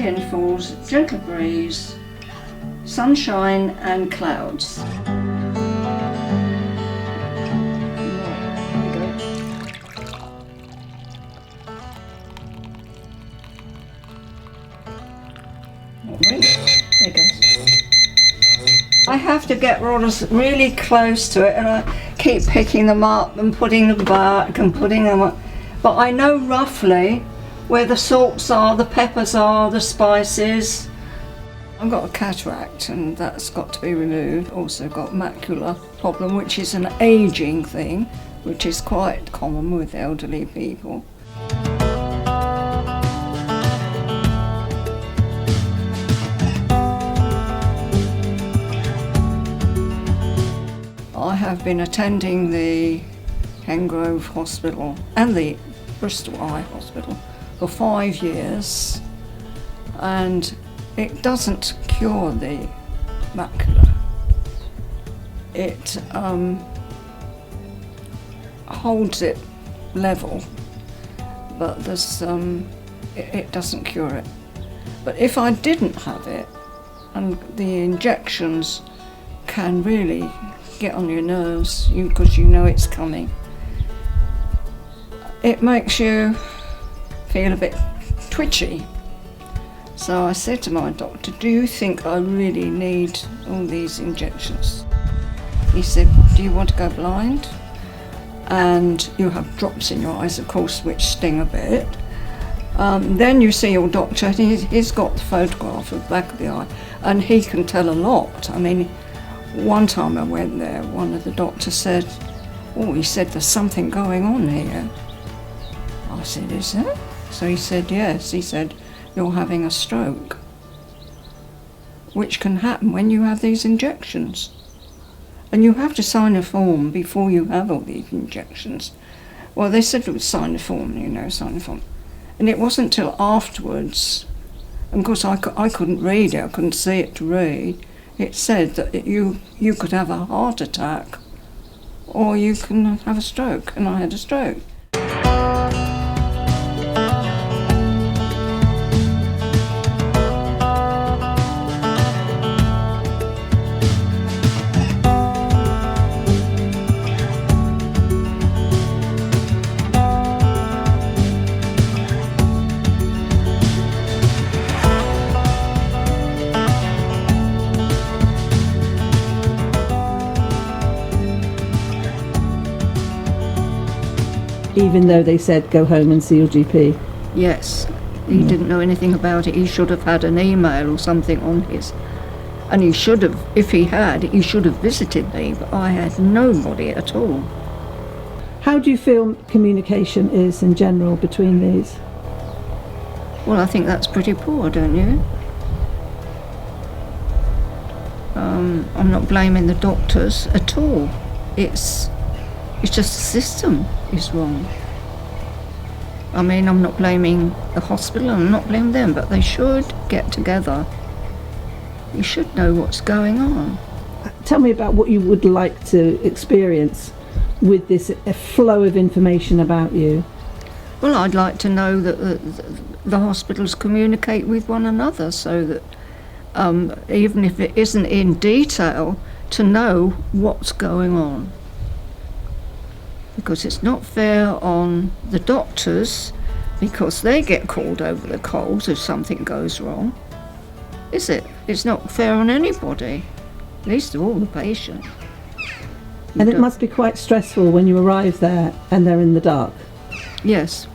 Rain falls, gentle breeze, sunshine and clouds. I have to get rollers really close to it, and I keep picking them up and putting them back and putting them up. But I know roughly where the salts are, the peppers are, the spices. I've got a cataract and that's got to be removed. Also got macular problem, which is an ageing thing, which is quite common with elderly people. I have been attending the Hengrove Hospital and the Bristol Eye Hospital for 5 years, and it doesn't cure the macula. It holds it level, but it doesn't cure it. But if I didn't have it, and the injections can really get on your nerves because you know it's coming. It makes you feel a bit twitchy. So I said to my doctor, do you think I really need all these injections? He said, do you want to go blind? And you have drops in your eyes, of course, which sting a bit. Then you see your doctor, and he's got the photograph of the back of the eye, and he can tell a lot. I mean, one time I went there, one of the doctors said, he said, there's something going on here. I said, is there? So he said, yes. He said, you're having a stroke, which can happen when you have these injections. And you have to sign a form before you have all these injections. Well, they said it would sign a form, sign a form. And it wasn't till afterwards, and of course I couldn't read it, I couldn't see it to read. It said that you could have a heart attack or you can have a stroke, and I had a stroke. Even though they said go home and see your GP? Yes, he didn't know anything about it. He should have had an email or something on his, and he should have, if he had, he should have visited me, but I had nobody at all. How do you feel communication is in general between these? Well, I think that's pretty poor, don't you? I'm not blaming the doctors at all. It's just the system is wrong. I mean, I'm not blaming the hospital, I'm not blaming them, but they should get together. You should know what's going on. Tell me about what you would like to experience with this flow of information about you. Well, I'd like to know that the hospitals communicate with one another, so that even if it isn't in detail, to know what's going on. Because it's not fair on the doctors, because they get called over the coals if something goes wrong. Is it? It's not fair on anybody, least of all the patient. And it must be quite stressful when you arrive there and they're in the dark. Yes.